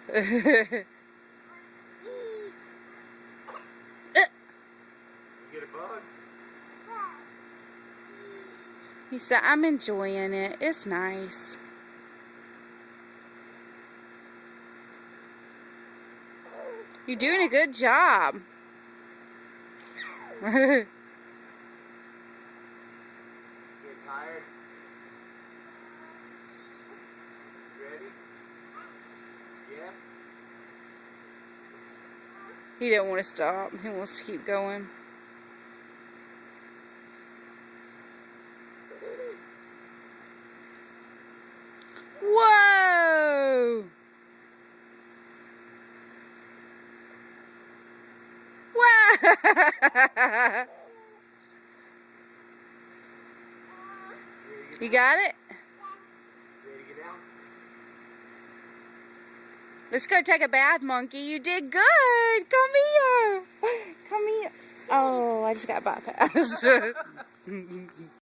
You get a bug? He said, I'm enjoying it. It's nice. You're doing a good job. Get tired? Ready? Yes? He didn't want to stop. He wants to keep going. Whoa! Whoa! You got it? Ready to get down? Let's go take a bath, Monkey. You did good. Come here. Come here. Oh, I just got bypassed.